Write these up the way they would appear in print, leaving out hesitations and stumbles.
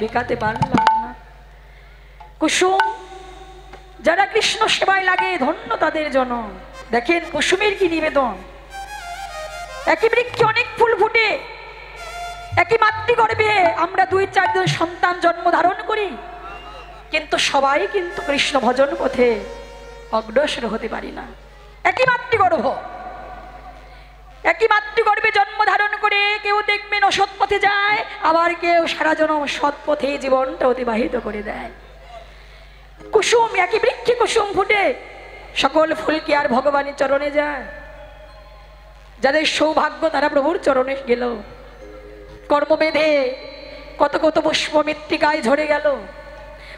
বিকাতে পারলাম না। কুসুম যারা কৃষ্ণ সেবায় লাগে ধন্য তাদের জন্য। দেখেন কুসুমের কি নিবেদন। একই বৃক্ষে অনেক ফুল ফুটে, একই মাতৃগর্ভে আমরা 2-4 জন সন্তান জন্ম ধারণ করি, কিন্তু সবাই কিন্তু কৃষ্ণ ভজন পথে অগ্রসর হতে পারি না। একই মাতৃগর্ভে জন্ম ধারণ করে কেউ দেখবেন অসৎ পথে যায়, আবার কেউ সারা জন্ম সৎ পথে জীবনটা অতিবাহিত করে দেয়। কুসুম একই বৃক্ষে কুসুম ফুটে, সকল ফুল কি আর ভগবানের চরণে যায়? যাদের সৌভাগ্য তারা প্রভুর চরণে গেল। কর্মবেধে কত কত পুষ্প মৃত্তিকায় ঝরে গেল,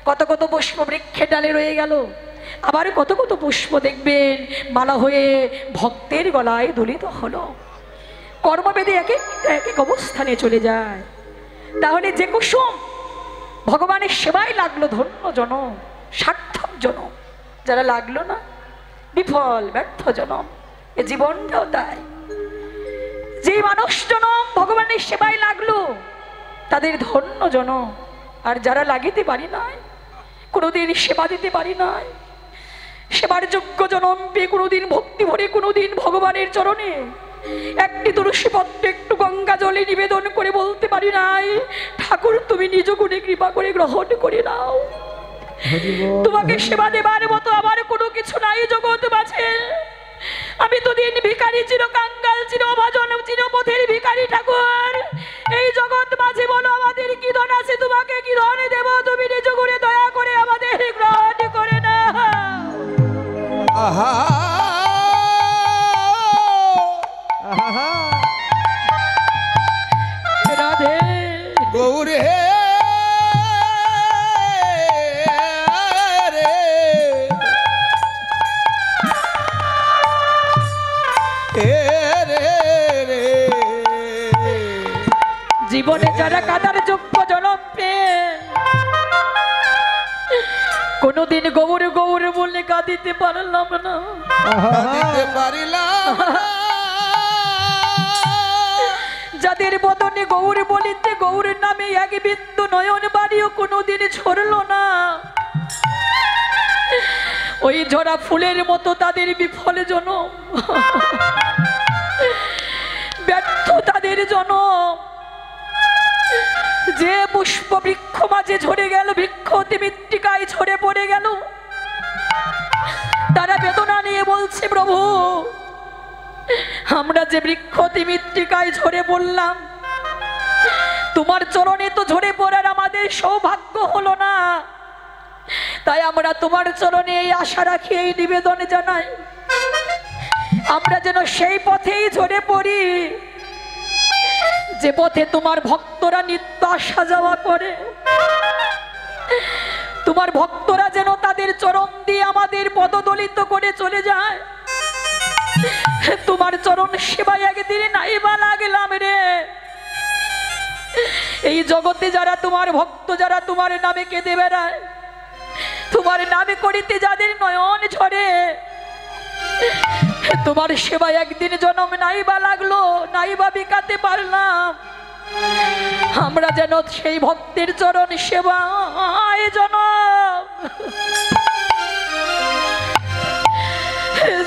কত কত পুষ্প বৃক্ষের ডালে রয়ে গেল, আবার কত কত পুষ্প দেখবেন মালা হয়ে ভক্তের গলায় দলিত হলো। কর্মবেদে এক এক অবস্থানে চলে যায়। তাহলে যে কুসুম ভগবানের সেবায় লাগলো ধন্য জনম, সার্থক জনম, যারা লাগলো না বিফল ব্যর্থ জনম। এ জীবনটাও তাই। যে মানুষ জনম ভগবানের সেবায় লাগলো তাদের ধন্য জনম। আর যারা লাগিতে পারি নাই, কোনোদিন সেবা দিতে পারি নাই, সেবার যোগ্য জনম পেয়ে কোনোদিন ভক্তি ভরে কোনোদিন ভগবানের চরণে একটি তুলসী পত্রে একটু গঙ্গা জলে নিবেদন করে বলতে পারি নাই, ঠাকুর তুমি নিজ গুণে কৃপা করে গ্রহণ করে নাও। তোমাকে সেবা দেবার মতো আমার কোনো কিছু নাই জগৎ মাঝে। আমি তো দিন ভিখারি, চির কাঙ্গাল, চির অভাজন, চির পথের ভিখারি। ঠাকুর এই জগৎ মাঝে বলো আমাদের কি ধন আছে, তোমাকে কি ধন দেব? তুমি নিজ গুণে দয়া করে আমাদের গ্রহণ করে না। রাধে গৌর হে জীবনে যারা কাদার যোগ্য জনম পেয়ে কোনদিন গৌর গৌর বলে কাঁদিতে পারলাম না, কাঁদিতে পারিলাম না। যাদের বদনে গৌর বলিতে গৌর নামে এক বিন্দু নয়ন বাড়িও কোনোদিন ছড়ল না, ওই ঝরা ফুলের মতো তাদের বিফল জনম, ব্যর্থ তাদের জনম। যে পুষ্প বৃক্ষ মাঝে ঝরে গেল, বৃক্ষ অতি মৃত্তিকায় ঝরে পড়ে গেল, তারা বেদনা নিয়ে বলছে প্রভু আমরা যে বৃক্ষ অতি মৃত্তিকায় ঝরে পড়লাম, তোমার চরণে তো ঝরে পড়ার আমাদের সৌভাগ্য হলো না, তাই আমরা তোমার চরণে এই আশা রাখি, এই নিবেদন জানাই আমরা যেন সেই পথেই ঝরে পড়ি যে পথে তোমার ভক্তরা নিত্য আসা যাওয়া করে। তোমার ভক্তরা যেন তাদের চরণ দিয়ে আমাদের পদদলিত করে চলে যায়। তোমার চরণ সেবায় একদিন নাইবা লাগলাম রে। এই জগতে যারা তোমার ভক্ত, যারা তোমার নামে কেঁদে বেড়ায়, তোমার নামে করিতে যাদের নয়ন ঝরে, তোমার সেবায় একদিন জনম নাইবা লাগলো, নাইবা বিকাতে পারলাম, আমরা যেন সেই ভক্তের চরণ সেবায় জনম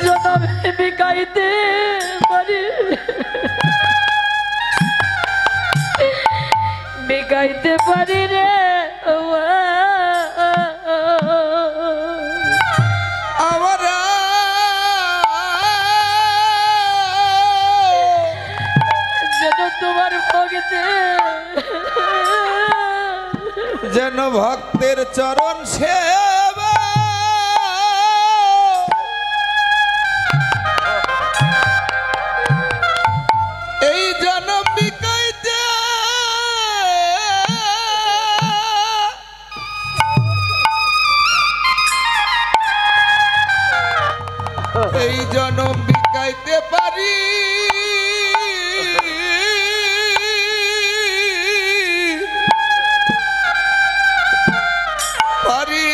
জনমে বিকাইতে পারি, বিকাইতে পারি রে। তোমার ভক্তে যেন ভক্তের চরণ সেবা এই জনম বিকাইতে, এই জনম বিকাইতে পারি। পারি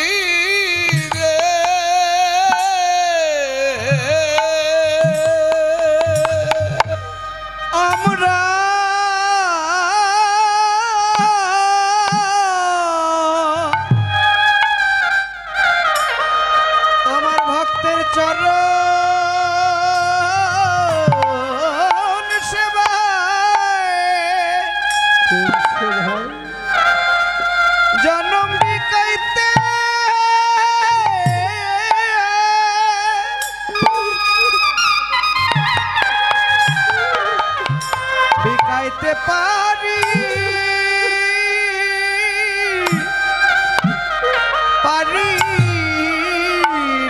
পারি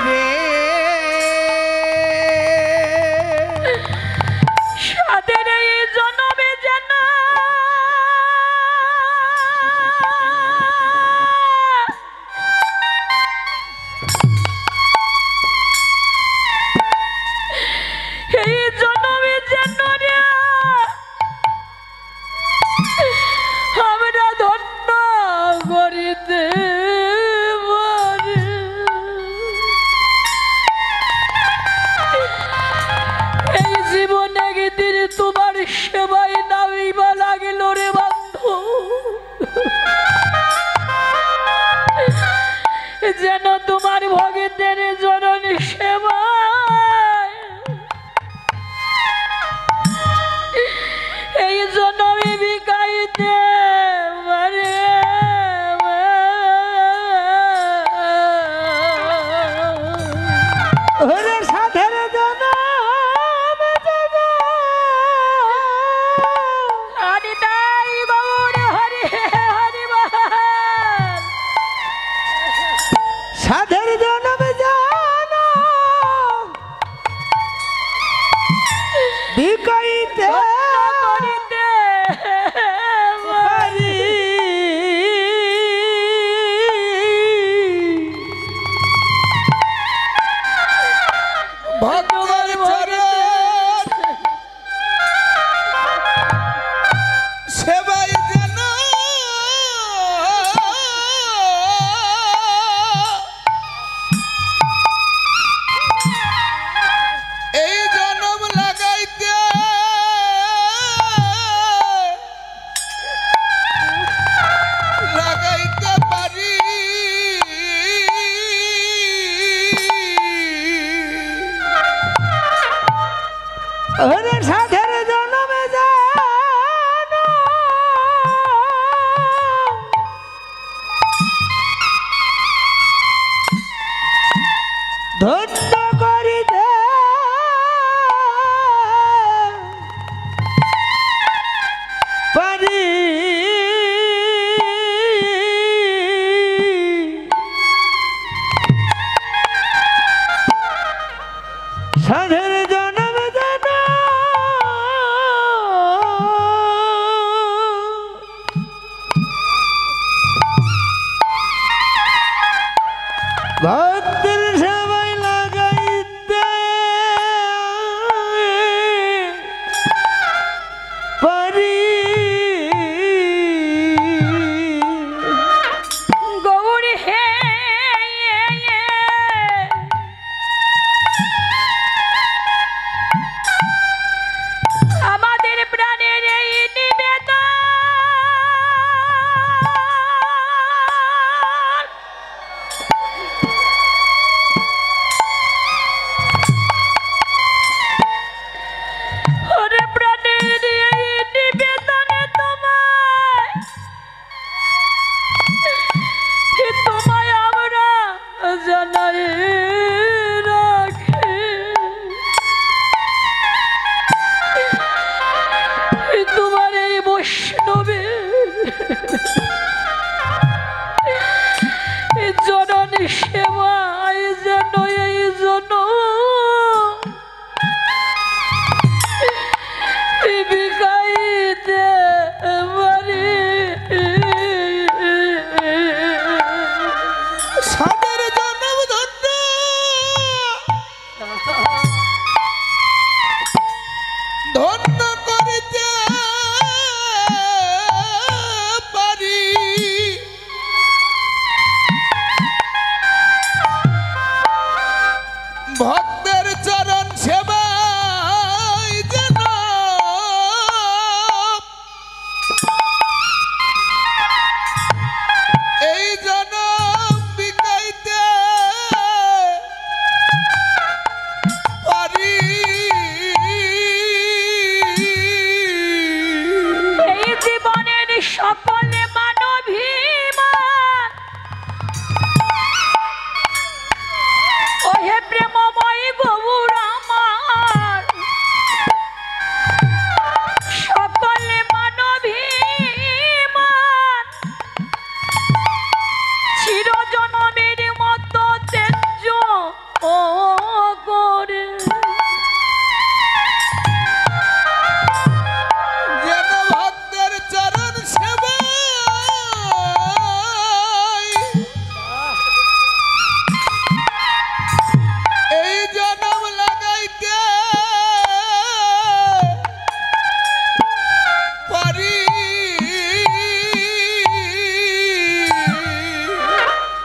রে। সাদের এই জনমে যেন এই জনমে যেন রে আমরা ধন্য করিতে পারি। এই জীবনে একদিন তোমার সেবায় নামিবা লাগিল রে বন্ধু, যেন তোমার ভগতের জননী সেবায় এই জনমে বিকাইতে পারে। ওরে সাধের জনম যেন হরি তাই গৌর হরি হরি বল। সাধের জনম যেন বিকাইতে করিতে পারি। ভক্তের চরণ সেবাই যেন এই জনম লাগাইতে লাগাইতে পারি। ওরে সাধের জনমে যেন ধন্য করিতে পারি। সাধের জনম যেন ভক্তের সেবায় লাগা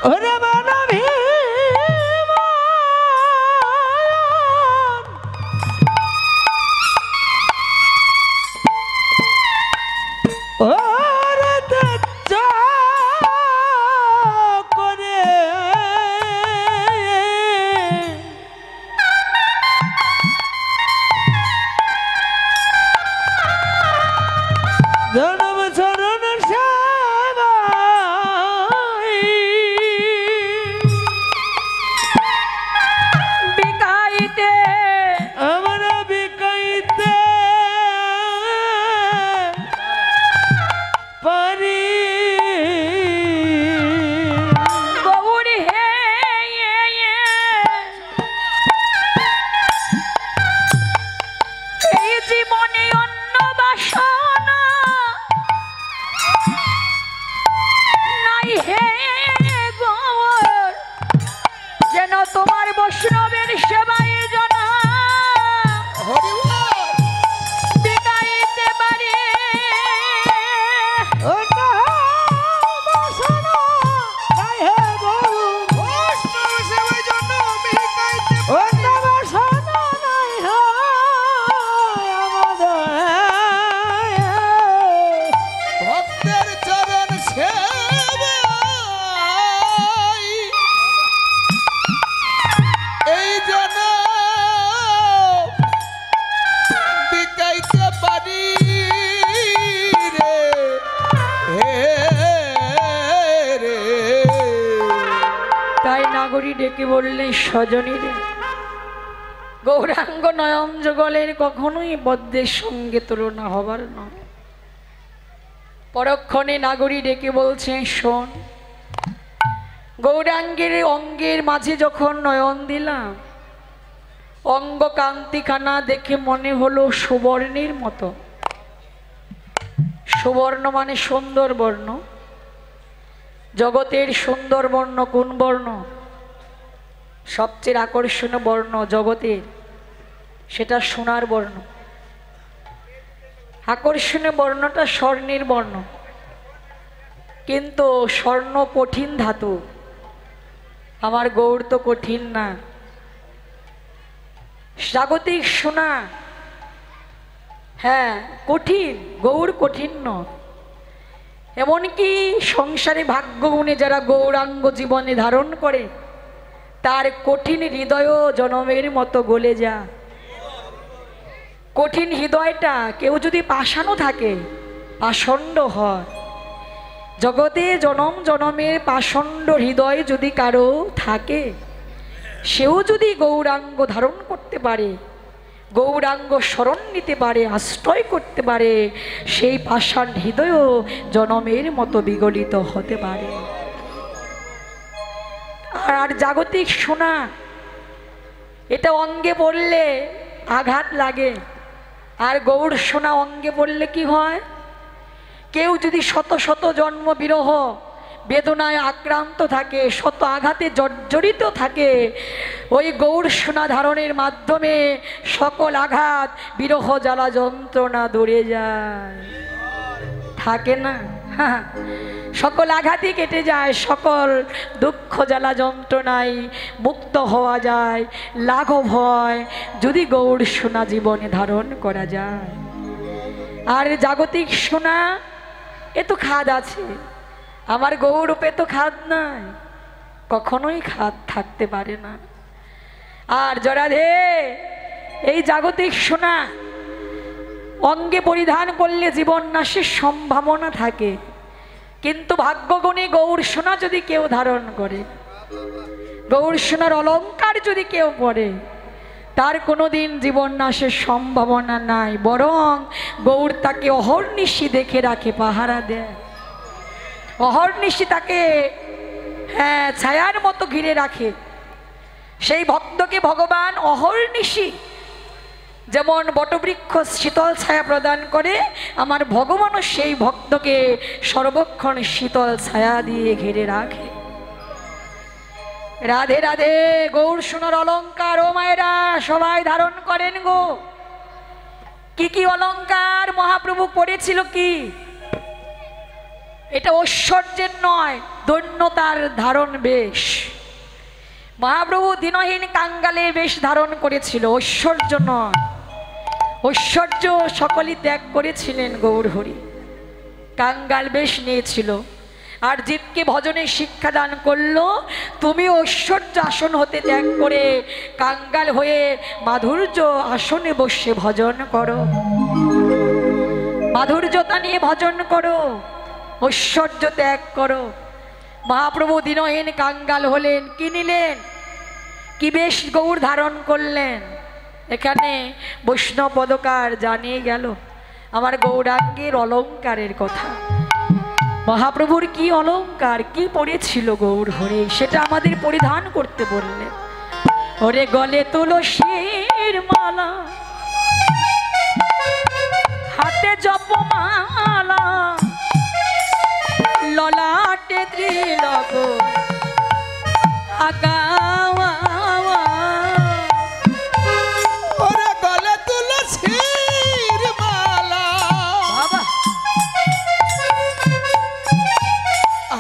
ওরে মানবী ওরে তেজ করে জনম চরণ সেবাই বিকাইতে আমরা বিকাইতে পারি গৌরী হে এই জীবনে অন্য বাসনা নাই হে গৌর, যেন তোমার বৈষ্ণবের সেবায় জনা হরি বল। বিকাইতে পারি। অন্য বাসনা নাই হে গৌর, বৈষ্ণব সেবার জন্য আমি গাইতে অন্য বাসনা নাই হে আমাদের। ভক্তের চরণ সেবাই এই জন্য বিকাইতে পারি রে হে রে। তাই নাগরী ডেকে বললেন, স্বজনী রে, গৌরাঙ্গ নয়ন যুগলের কখনোই বদ্যের সঙ্গে তুলনা হবার নয়। পরক্ষণে নাগরী ডেকে বলছেন, শোন, গৌরাঙ্গের অঙ্গের মাঝে যখন নয়ন দিলাম, অঙ্গ কান্তিখানা দেখে মনে হলো সুবর্ণের মতো। সুবর্ণ মানে সুন্দর বর্ণ। জগতের সুন্দর বর্ণ কোন বর্ণ? সবচেয়ে আকর্ষণীয় বর্ণ জগতের, সেটা সোনার বর্ণ। আকর্ষণীয় বর্ণটা স্বর্ণের বর্ণ, কিন্তু স্বর্ণ কঠিন ধাতু, আমার গৌর তো কঠিন না। জাগতিক সোনা হ্যাঁ কঠিন, গৌর কঠিন নয়। এমনকি সংসারে ভাগ্যগুণে যারা গৌরাঙ্গ জীবনে ধারণ করে, তার কঠিন হৃদয়ও জনমের মতো গলে যায়। কঠিন হৃদয়টা কেউ যদি পাষাণও থাকে, পাষণ্ড হয়। জগতে জনম জনমের পাষণ্ড হৃদয় যদি কারো থাকে, সেও যদি গৌরাঙ্গ ধারণ করতে পারে, গৌরাঙ্গ শরণ নিতে পারে, আশ্রয় করতে পারে, সেই পাষাণ হৃদয়ও জনমের মতো বিগলিত হতে পারে। আর জাগতিক সোনা, এটা অঙ্গে পড়লে আঘাত লাগে, আর গৌর সোনা অঙ্গে পড়লে কি হয়? কেউ যদি শত শত জন্ম বিরহ বেদনায় আক্রান্ত থাকে, শত আঘাতে জর্জরিত থাকে, ওই গৌর সোনা ধারণের মাধ্যমে সকল আঘাত বিরহ জ্বালা যন্ত্রণা দূরে যায়, থাকে না? হ্যাঁ, সকল আঘাতই কেটে যায়, সকল দুঃখ জ্বালা যন্ত্রণায় মুক্ত হওয়া যায়, লাঘব হয় যদি গৌর সোনা জীবনে ধারণ করা যায়। আর জাগতিক সোনা এ তো খাদ আছে, আমার গৌরূপে তো খাদ নাই, কখনোই খাদ থাকতে পারে না। আর জরাধে এই জাগতিক সোনা অঙ্গে পরিধান করলে জীবন নাশের সম্ভাবনা থাকে, কিন্তু ভাগ্যগুণে গৌর সোনা যদি কেউ ধারণ করে, গৌর সোনার অলঙ্কার যদি কেউ পরে, তার কোনোদিন জীবন নাশের সম্ভাবনা নাই, বরং গৌর তাকে অহর্নিশি দেখে রাখে, পাহারা দেয়। অহর্নিশি তাকে হ্যাঁ ছায়ার মতো ঘিরে রাখে। সেই ভক্তকে ভগবান অহর্নিশি যেমন বটবৃক্ষ শীতল ছায়া প্রদান করে, আমার ভগবানও সেই ভক্তকে সর্বক্ষণ শীতল ছায়া দিয়ে ঘিরে রাখে। রাধে রাধে। গৌর সোনার অলঙ্কার ও মায়েরা সবাই ধারণ করেন গো। কি কি অলঙ্কার মহাপ্রভু পড়েছিল? কি এটা ঐশ্বর্যের নয়, দৈন্যতার ধারণ বেশ। মহাপ্রভু দীনহীন কাঙ্গালের বেশ ধারণ করেছিল, ঐশ্বর্য নয়। ঐশ্বর্য সকলেই ত্যাগ করেছিলেন গৌর হরি, কাঙ্গাল বেশ নিয়েছিল। আর জীবকে ভজনের শিক্ষা দান করলো, তুমি ঐশ্বর্য আসন হতে ত্যাগ করে কাঙ্গাল হয়ে মাধুর্য আসনে বসে ভজন করো, মাধুর্যতা নিয়ে ভজন করো, ঐশ্বর্য ত্যাগ করো। মহাপ্রভু দীনহীন কাঙ্গাল হলেন, কি নিলেন? কি বেশ গৌর ধারণ করলেন? এখানে বৈষ্ণব পদকার জানিয়ে গেল আমার গৌরাঙ্গের অলঙ্কারের কথা। মহাপ্রভুর কি অলঙ্কার, কি পড়েছিল গৌর হরি, সেটা আমাদের পরিধান করতে বললেন। ওরে গলে তুলসীর মালা, হাতে জপমালা, ললাটে ত্রিলক আগাওয়া। ওরে গলে তুলসীর মালা, বাবা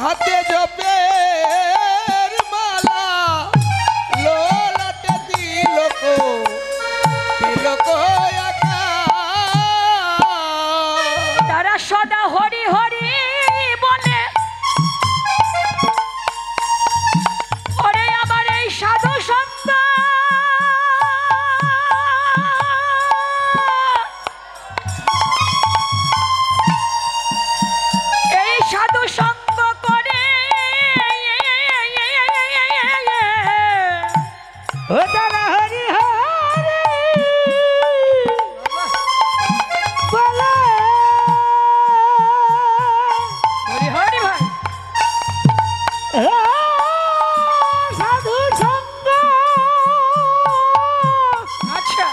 হাতে জপের মালা, লোলাটে তিলক তিলক আঁকা। তারা সদা হরি হরি বলে, ওরে আমার এই সাধু সন্ত, এই সাধু সঙ্গ করে ও তারা হরি হরি বলে, হরি হরি ভাই। ও সাধু সঙ্গ আচ্ছা,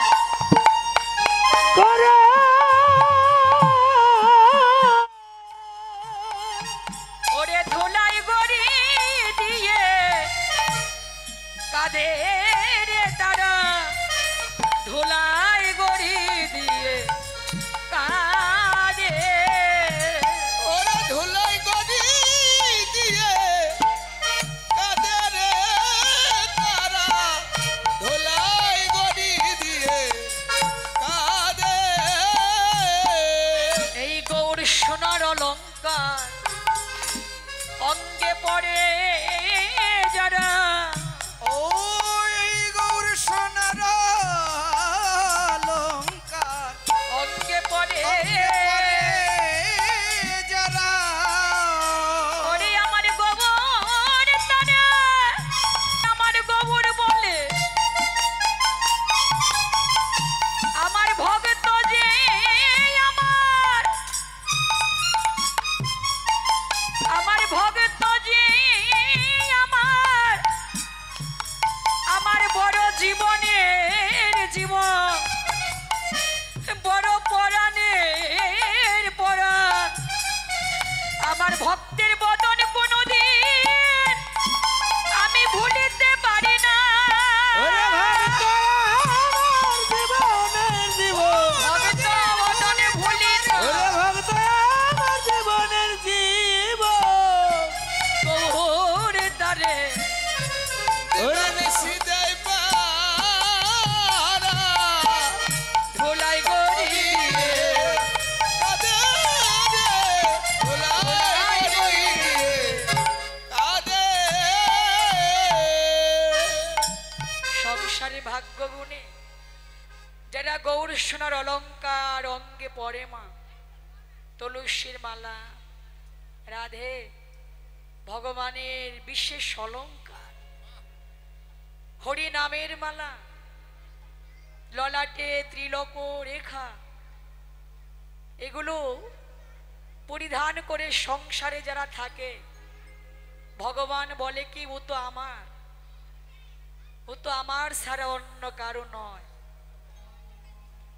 করে ওরে ধুলাই গড়ি দিয়ে কাঁধে রে তারা, ধুলাই গড়ি দিয়ে কাঁধে। ওরে ধুলাই গড়ি দিয়ে কাঁধে রে তারা, ধুলাই গড়ি দিয়ে কাঁধে। এই গৌর সোনার অলঙ্কার অঙ্গে পড়ে যারা, ও এই গৌর সোনার অলঙ্কার অঙ্গে পড়ে যারা, ওরে আমার গোবর তারা, আমার গোবর বলে আমার ভক্ত যে আমার, আমার ভক্ত যে আমার, আমার বড় জীবনের জীবন, বড় পরাণের পরাণ, আমার ভক্তের বদন কোনদিন আমি ভুলিতে পারি না। ওরে ভক্ত আমার জীবনের জীবন, ভক্ত বদনে ভুলি না। ওরে ভক্ত আমার জীবনের জীবন, গৌর তারে ওরে নিশি দেয় পারা, ধুলাই গড়ি দিয়ে কাঁধে রে, ধুলাই গড়ি দিয়ে কাঁধে। সংসারে ভাগ্য গুণে যারা গৌর সোনার অলঙ্কার অঙ্গে পড়ে মা, তুলসীর মালা, রাধে ভগবানের বিশেষ অলঙ্কার, হরি নামের মালা, ললাটে ত্রিলোক রেখা, এগুলো পরিধান করে সংসারে যারা থাকে, ভগবান বলে কি ও তো আমার, ও তো আমার ছাড়া অন্য কারো নয়,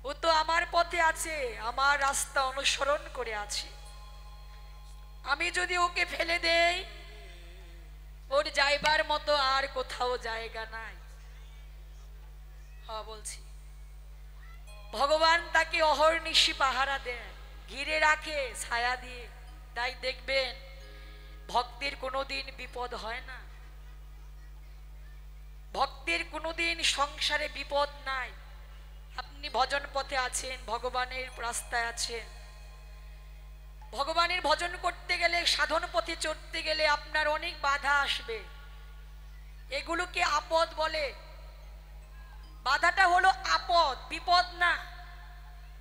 ও তো আমার পথে আছে, আমার রাস্তা অনুসরণ করে আছে। আমি যদি ওকে ফেলে দেই, ওর যাইবার মতো আর কোথাও জায়গা নাই। হ্যাঁ বলছি, ভগবান তাকে অহর্নিশি পাহারা দেন, ঘিরে রাখে ছায়া দিয়ে। তাই দেখবেন ভক্তের কোনোদিন বিপদ হয় না, ভক্তের কোনোদিন সংসারে বিপদ নাই। আপনি ভজন পথে আছেন, ভগবানের রাস্তায় আছেন, ভগবানের ভজন করতে গেলে, সাধন পথে চড়তে গেলে আপনার অনেক বাধা আসবে। এগুলোকে আপদ বলে। বাধাটা হলো আপদ, বিপদ না।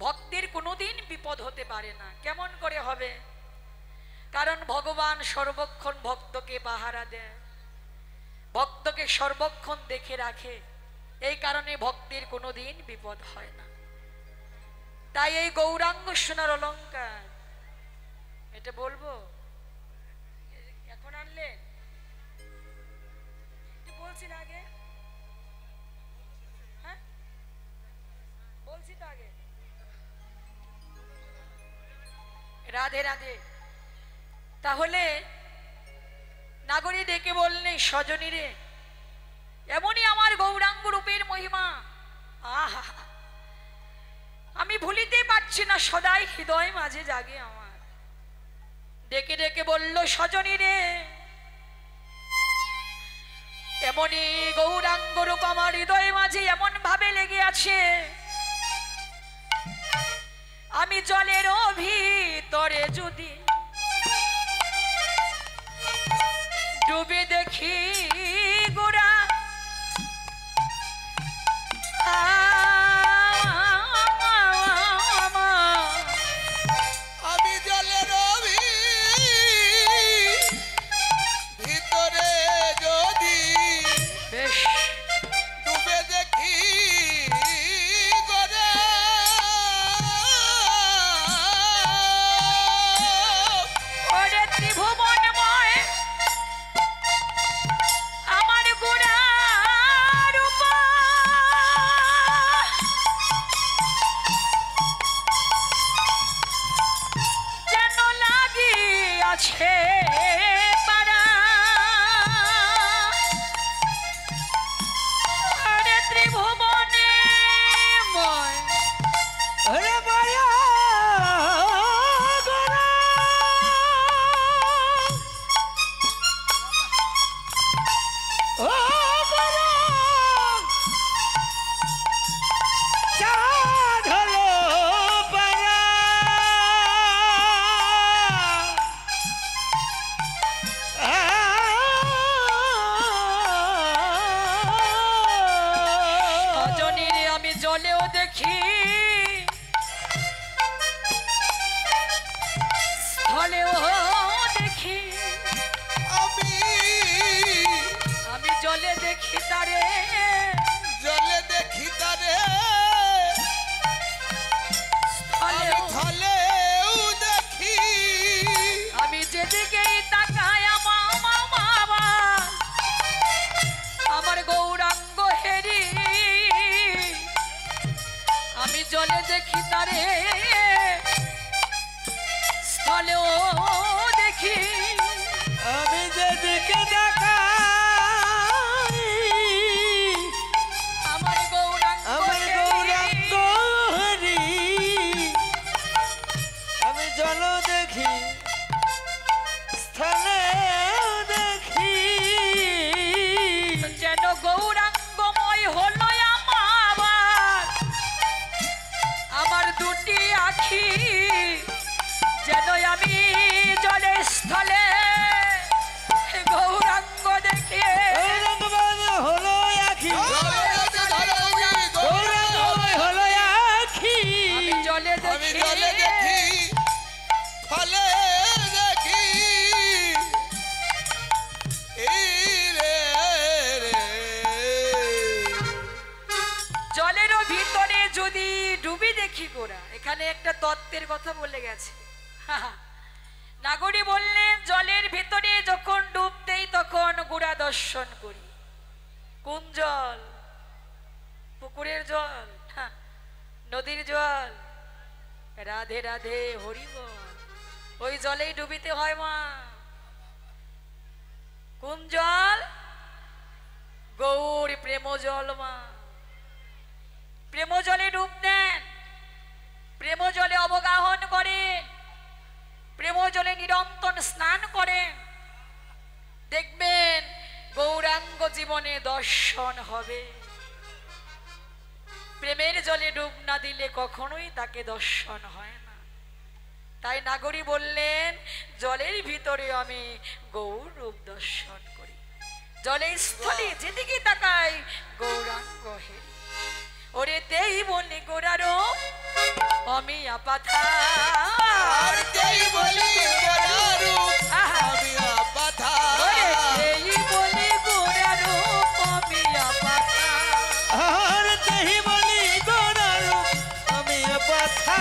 ভক্তের কোনোদিন বিপদ হতে পারে না। কেমন করে হবে? কারণ ভগবান সর্বক্ষণ ভক্তকে পাহারা দেয়, ভক্তকে সর্বক্ষণ দেখে রাখে। এই কারণে ভক্তের কোনোদিন বিপদ হয় না। তাই এই গৌরাঙ্গ সোনার অলঙ্কার, এটা বলবো এখন আনলে বলছি না আগে? হ্যাঁ বলছি তো আগে। রাধে রাধে। তাহলে নাগরী ডেকে বললে, সজনী রে, এমনই আমার গৌরাঙ্গ রূপের মহিমা, আহা আমি ভুলিতে পারছি না, সদাই হৃদয় মাঝে জাগে আমার। ডেকে ডেকে বলল, সজনী রে, এমনই গৌরাঙ্গ রূপ আমার হৃদয় মাঝে এমন ভাবে লেগে আছে, আমি জলের ভিতরে যদি ডুবে দেখি গোরা, আমি জলের ভিতরে যদি বেশ ডুবে দেখি গোরে, ওরে ত্রিভুবনময় আমার গোরার উপর যেন লাগিয়াছে পারা, ওরে ত্রিভুবনে ময় ওরে মায়া গোরা, ও গোরা, চাঁদ হলো পারা, সজনী রে, আমি জলেও দেখি স্থলেও দেখি, আমি আমি জলে দেখি তারে, জলে দেখি তারে, আমি স্থলেও থলেও দেখি, আমি যেদিকেই তাকাই আমার গৌরাঙ্গ হেরি, আমি জলে দেখি তারে, স্থলেও দেখি, আমি যেদিকে দেখাই আমার গৌরাঙ্গ আমার হেরি। গৌরাঙ্গ হরি, আমি জল দেখি স্থানে দেখি, যেন গৌরাঙ্গময় হলো আমার দুটি আখি, যেন আমি জলে স্থলে গৌরাঙ্গ দেখে গৌরাঙ্গবান হলো আখি, গৌরাঙ্গময় হলো আখি, আমি জলে আমি দেখি, জলে দেখি ফলে দেখি, এই রে রে। জলেরও ভিতরে যদি ডুবি দেখি গোরা। এখানে একটা তত্ত্বের কথা বলে গেছে। নাগরী বললেন, জলের ভিতরে যখন ডুব দেই তখন গোরা দর্শন করি। কোন জল? পুকুরের জল, নদীর জল? রাধে রাধে, হরি বল। ওই জলেই ডুবিতে হয় মা। কোন জল? গৌর প্রেম জল মা। প্রেম জলে ডুব দেন, প্রেম জলে অবগাহন করেন, প্রেম জলে নিরন্তর স্নান করেন। জীবনে দর্শন হবে। প্রেমের জলে ডুব না দিলে কখনোই তাকে দর্শন হয় না। তাই নাগরী বললেন, জলের ভিতরে আমি গৌর রূপ দর্শন করি, জলের স্থলে যেদিকে তাকাই গৌরাঙ্গ হেরি। ওরে তেই বলি গোরারূপ আমি আপাথা, তেই বলি গোরারূপ আমি আপাথা, ওরে তেই বলি গোরারূপ আমি আপাথা, আর তেই বলি গোরারূপ আমি আপাথা।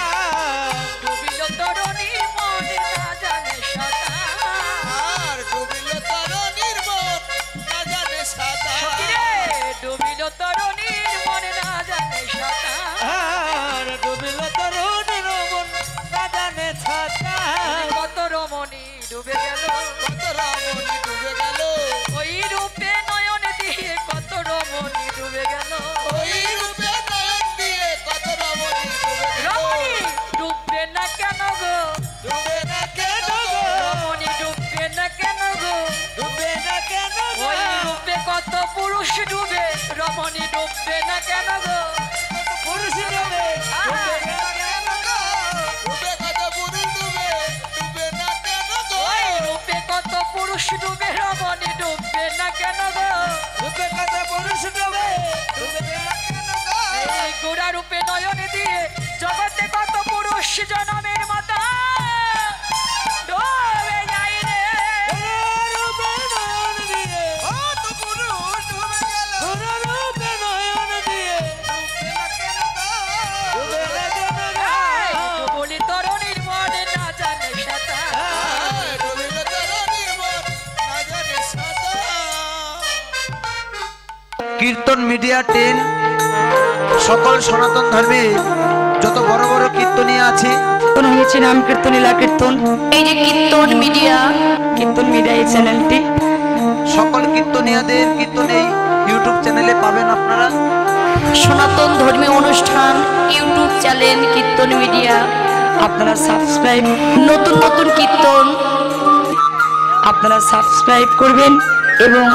ডুবিল তরুণীর মনে না জানে সাঁতার, আর ডুবিল তরুণীর মন না জানে সাঁতার, ডুবিল তরুণীর মনে না জানে সাঁতার, আর ডুবিল তরুণীর মন না জানে সাঁতার। কত রমণী ডুবে গেল, কত রমণী ডুবে গেল, ওই রূপে নয়ন দিয়ে কত রমণী ডুবে গেল, ওই রূপে নয়ন দিয়ে কত রমণী ডুবে গেল। রমণী ডুববে না কেন গো, ডুবে না কেন গো, রমণী ডুববে না কেন গো, ডুবে না কেন গো, ওই রূপে কত পুরুষ ডুবে, রমণী ডুববে না কেন গো, পুরুষ ডুবে, ডুবে না কেন গো, রূপে কত পুরুষ ডুবে, ডুবে না কেন গো, ওই রূপে কত পুরুষ ডুবে, রমণী ডুববে না কেন গো, রূপে কত পুরুষ ডুবে, ডুবে না কেন গো। এই গোরা রূপে নয়ন দিয়ে জগতে কত পুরুষ জনমের মতো ডুবে যায় রে, রূপে নয়ন দিয়ে কত পুরুষ ডুবে গেল, রূপে নয়ন দিয়ে ডুবে না কেন গো, ডুবে না কেন গো। এই ডুবুলি তরুণীর মনে না জানে সাঁতার, ডুবিল তরুণীর মন না জানে সাঁতার। কীর্তন মিডিয়া 10 সকল সনাতন ধর্মে যত বড় বড় কীর্তনীয় আছে কীর্তন হয়েছে নাম কীর্তন লীলা কীর্তন। এই যে কীর্তন মিডিয়া এই চ্যানেলটি সকল কীর্তনীয়দের কীর্তন এই ইউটিউব চ্যানেলে পাবেন আপনারা। সনাতন ধর্মীয় অনুষ্ঠান ইউটিউব চ্যানেল কীর্তন মিডিয়া আপনারা সাবস্ক্রাইব, নতুন নতুন কীর্তন আপনারা সাবস্ক্রাইব করবেন এবং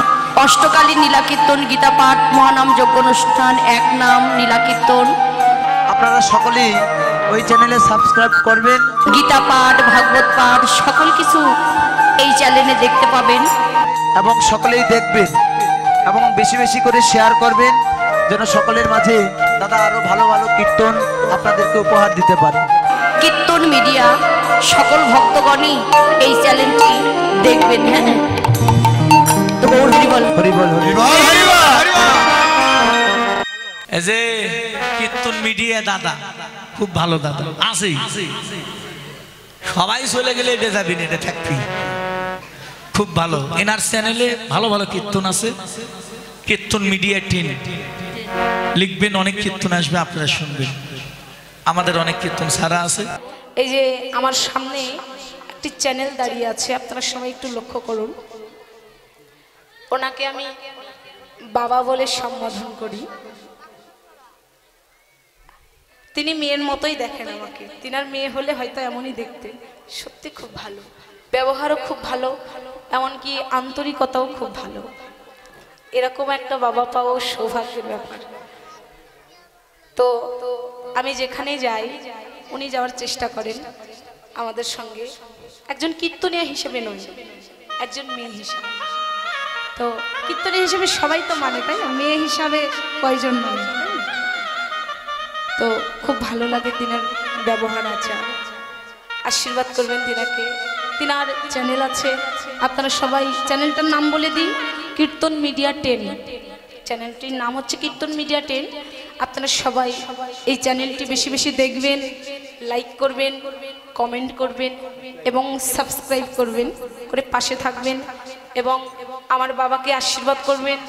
অষ্টকালীন নীলা কীর্তন, গীতা পাঠ, মহানাম যজ্ঞ অনুষ্ঠান, এক নাম নীলা কীর্তন, আপনারা সকলেই ওই চ্যানেলে সাবস্ক্রাইব করবেন। গীতা পাঠ, ভাগবত পাঠ সকল কিছু এই চ্যানেলে দেখতে পাবেন। এবং সকলেই দেখবেন এবং বেশি বেশি করে শেয়ার করবেন, যেন সকলের মাঝে দাদা আরো ভালো ভালো কীর্তন আপনাদেরকে উপহার দিতে পারে। কীর্তন মিডিয়া সকল ভক্তগণই এই চ্যানেলটি দেখবেন। হ্যাঁ, তো গৌর হরি বল। হরি বল হরি বল। এই যে কীর্তন মিডিয়া দাদা খুব ভালো দাদা আছে, সবাই চলে গেলে এটা যাবি না, এটা থাকবি, খুব ভালো। এনার চ্যানেলে ভালো ভালো কীর্তন আছে, কীর্তন মিডিয়া 10 লিখবেন, অনেক কীর্তন আসবে, আপনারা শুনবেন। আমাদের অনেক কীর্তন ছাড়া আছে। এই যে আমার সামনে একটি চ্যানেল দাঁড়িয়ে আছে, আপনারা সবাই একটু লক্ষ্য করুন। ওনাকে আমি বাবা বলে সম্বোধন করি। তিনি মেয়ের মতোই দেখেন আমাকে, তিনার মেয়ে হলে হয়তো এমনই দেখতে। সত্যি খুব ভালো, ব্যবহারও খুব ভালো, এমনকি আন্তরিকতাও খুব ভালো। এরকম একটা বাবা পাওয়া সৌভাগ্যের ব্যাপার। তো আমি যেখানে যাই উনি যাওয়ার চেষ্টা করেন আমাদের সঙ্গে, একজন কীর্তনিয়া হিসেবে নয়, একজন মেয়ে হিসাবে। তো কীর্তনিয়া হিসেবে সবাই তো মানে, তাই না? মেয়ে হিসাবে কয়জন মানে? তো খুব ভালো লাগে তিনার ব্যবহার আছে, আশীর্বাদ করবেন তিনাকে। তিনার চ্যানেল আছে, আপনারা সবাই চ্যানেলটার নাম বলে দিই, কীর্তন মিডিয়া 10। চ্যানেলটির নাম হচ্ছে কীর্তন মিডিয়া 10। আপনারা সবাই এই চ্যানেলটি বেশি বেশি দেখবেন, লাইক করবেন, কমেন্ট করবেন এবং সাবস্ক্রাইব করবেন, করে পাশে থাকবেন এবং আমার বাবাকে আশীর্বাদ করবেন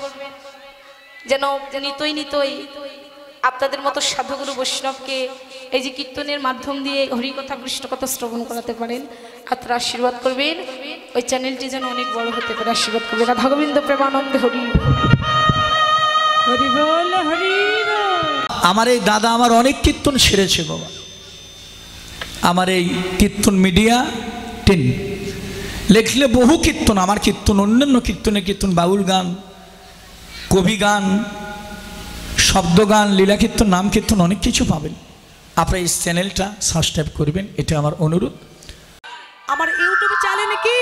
যেন নিতই আপনাদের মতো সাধুগুরু বৈষ্ণবকে এই যে কীর্তনের মাধ্যম দিয়ে হরিকথা কৃষ্ণকথা শ্রবণ করাতে পারেন। আপনারা আশীর্বাদ করবেন, ওই চ্যানেলটি যেন অনেক বড় হতে পারে, আশীর্বাদ করবেন। রাধা গোবিন্দ প্রেমানন্দে হরি হরি বল হরি বল। আমার এই দাদা আমার অনেক কীর্তন সেরেছে বাবা, আমার এই কীর্তন মিডিয়া 10 লিখলে বহু কীর্তন, আমার কীর্তন অন্যান্য কীর্তনে কীর্তন বাউল গান কবি গান, শব্দ গান, লীলা কীর্তন, নাম কীর্তন অনেক কিছু পাবেন। আপনারা এই চ্যানেলটা সাবস্ক্রাইব করবেন, এটা আমার অনুরোধ। আমার ইউটিউব চ্যানেল কি